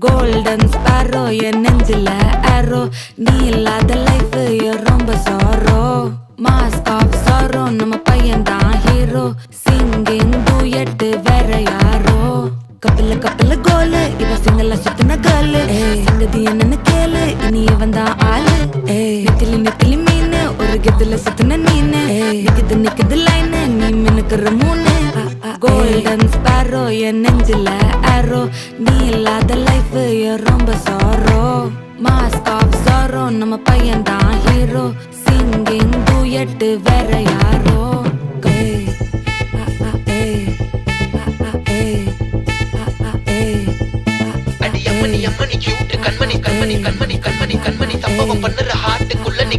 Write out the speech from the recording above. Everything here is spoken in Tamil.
கோல்டன் ஸ்பாரோ என் நெஞ்சில ஆரோ நீ இல்லாத லைஃப் ரொம்ப சாரோ மாஸ்க் ஆஃப் சாரோ நம்ம பையன் தான் ஹீரோ சிங்கிங் டூயட் வேற யாரோ கப்பல கோலு இவ சிங்கல சுத்தின கேளு சங்கதி என்னன்னு கேளு இனி இவன் தான் ஆளு நெத்திலி மீனு ஒரு கெத்துல சுத்தின நீனு நிக்குது லைனு நீ மினுக்குற மூணு கோல்டன் ஸ்பாரோ என் நெஞ்சில ஆரோ நீ இல்லாத லைஃப் ரொம்ப சாரோ மாஸ்க் ஆஃப் சாரோ நம்ம பையன் தான் ஹீரோ சிங்கிங் டூயட் வேற யாரோ கண்மணி கண்மணி கண்மணி கண்மணி கண்மணி கண்மணி சம்பவம் பண்ணுற ஹார்ட்டுக்குள்ள நீ